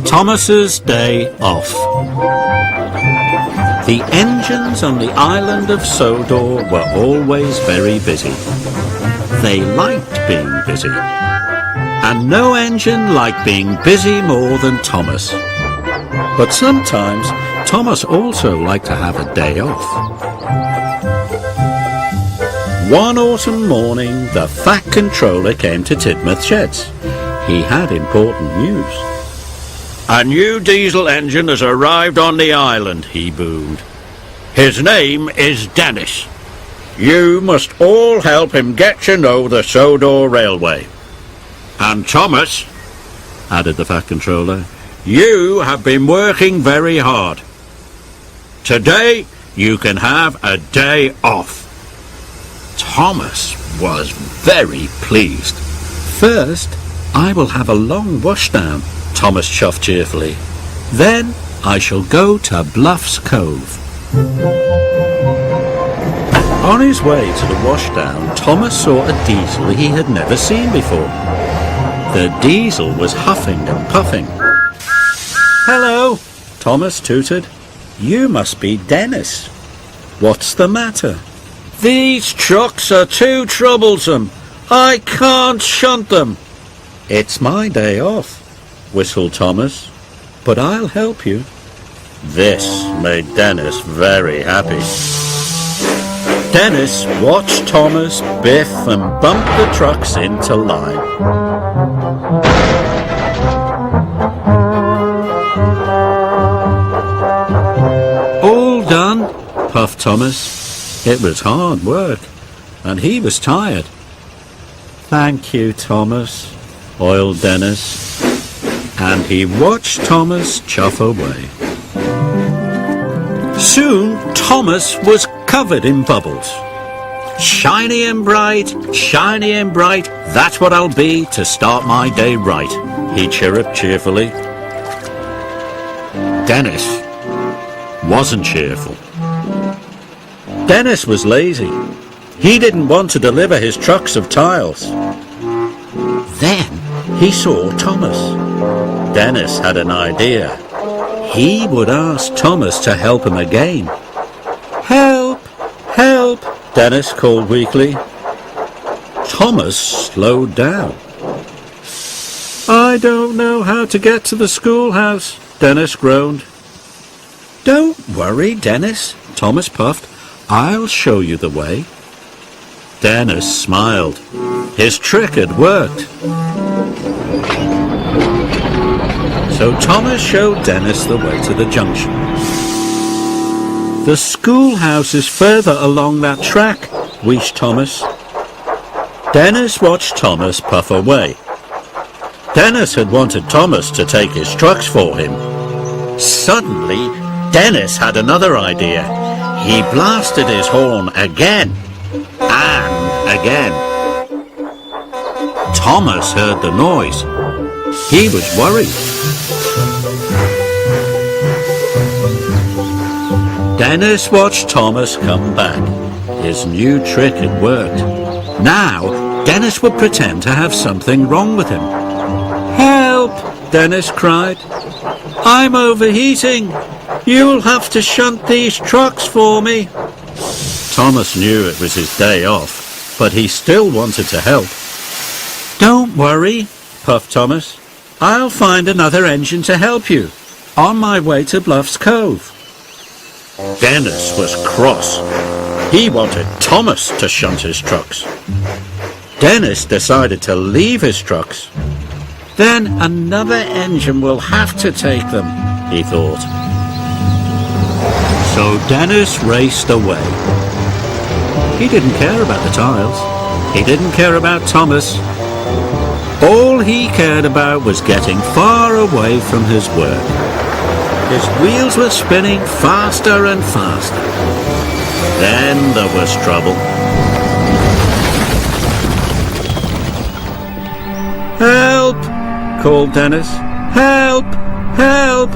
Thomas's day off. The engines on the island of Sodor were always very busy. They liked being busy. And no engine liked being busy more than Thomas. But sometimes Thomas also liked to have a day off. One autumn morning, the Fat Controller came to Tidmouth Sheds. He had important news. "A new diesel engine has arrived on the island," he boomed. "His name is Dennis. You must all help him get to know the Sodor Railway. And Thomas," added the Fat Controller, "you have been working very hard. Today you can have a day off." Thomas was very pleased. "First, I will have a long washdown," Thomas chuffed cheerfully. "Then I shall go to Bluff's Cove." On his way to the washdown, Thomas saw a diesel he had never seen before. The diesel was huffing and puffing. "Hello," Thomas tooted. "You must be Dennis. What's the matter?" "These trucks are too troublesome. I can't shunt them." "It's my day off," whistled Thomas, "but I'll help you." This made Dennis very happy. Dennis watched Thomas biff and bump the trucks into line. "All done," puffed Thomas. It was hard work, and he was tired. "Thank you, Thomas," oiled Dennis, and he watched Thomas chuff away. Soon Thomas was covered in bubbles. "Shiny and bright, that's what I'll be to start my day right," he chirruped cheerfully. Dennis wasn't cheerful. Dennis was lazy. He didn't want to deliver his trucks of tiles. Then he saw Thomas. Dennis had an idea. He would ask Thomas to help him again. "Help! Help!" Dennis called weakly. Thomas slowed down. "I don't know how to get to the schoolhouse," Dennis groaned. "Don't worry, Dennis," Thomas puffed. "I'll show you the way." Dennis smiled. His trick had worked. So Thomas showed Dennis the way to the junction. "The schoolhouse is further along that track," wheezed Thomas. Dennis watched Thomas puff away. Dennis had wanted Thomas to take his trucks for him. Suddenly, Dennis had another idea. He blasted his horn again and again. Thomas heard the noise. He was worried. Dennis watched Thomas come back. His new trick had worked. Now, Dennis would pretend to have something wrong with him. "Help!" Dennis cried. "I'm overheating. You'll have to shunt these trucks for me." Thomas knew it was his day off, but he still wanted to help. "Don't worry," puffed Thomas. "I'll find another engine to help you, on my way to Bluff's Cove." Dennis was cross. He wanted Thomas to shunt his trucks. Dennis decided to leave his trucks. "Then another engine will have to take them," he thought. So Dennis raced away. He didn't care about the tiles. He didn't care about Thomas. All he cared about was getting far away from his work. His wheels were spinning faster and faster. Then there was trouble. "Help!" called Dennis. "Help! Help!"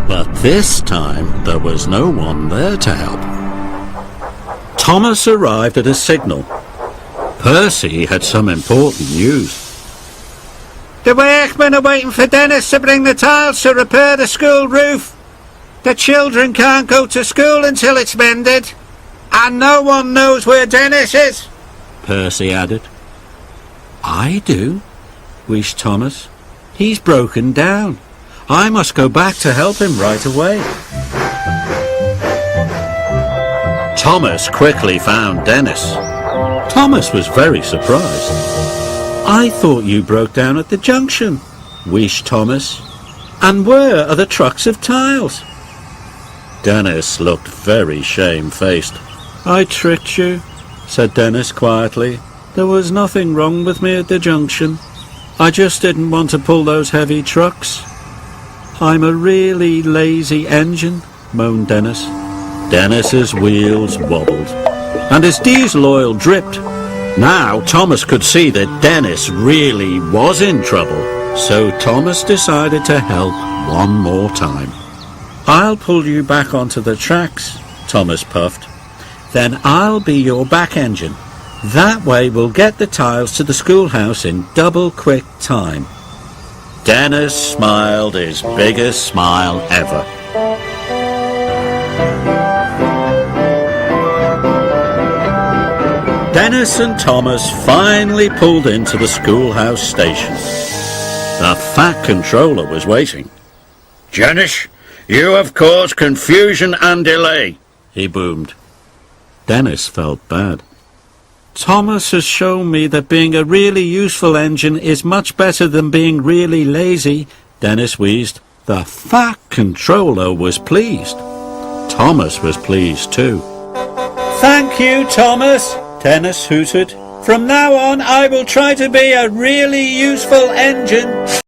But this time there was no one there to help. Thomas arrived at a signal. Percy had some important news. The workmen are waiting for Dennis to bring the tiles to repair the school roof. The children can't go to school until it's mended. And no one knows where Dennis is, Percy added. I do, wished Thomas. He's broken down. I must go back to help him right away. Thomas quickly found Dennis. Thomas was very surprised. I thought you broke down at the junction, wished Thomas. And where are the trucks of tiles? Dennis looked very shamefaced. I tricked you, said Dennis quietly. There was nothing wrong with me at the junction. I just didn't want to pull those heavy trucks. I'm a really lazy engine, moaned Dennis. Dennis's wheels wobbled, and his diesel oil dripped. Now Thomas could see that Dennis really was in trouble, so Thomas decided to help one more time. I'll pull you back onto the tracks, Thomas puffed. Then I'll be your back engine. That way we'll get the tiles to the schoolhouse in double quick time. Dennis smiled his biggest smile ever. Dennis and Thomas finally pulled into the schoolhouse station. The fat controller was waiting. Dennis, you have caused confusion and delay, he boomed. Dennis felt bad. Thomas has shown me that being a really useful engine is much better than being really lazy, Dennis wheezed. The fat controller was pleased. Thomas was pleased too. Thank you, Thomas, Dennis hooted. From now on I will try to be a really useful engine.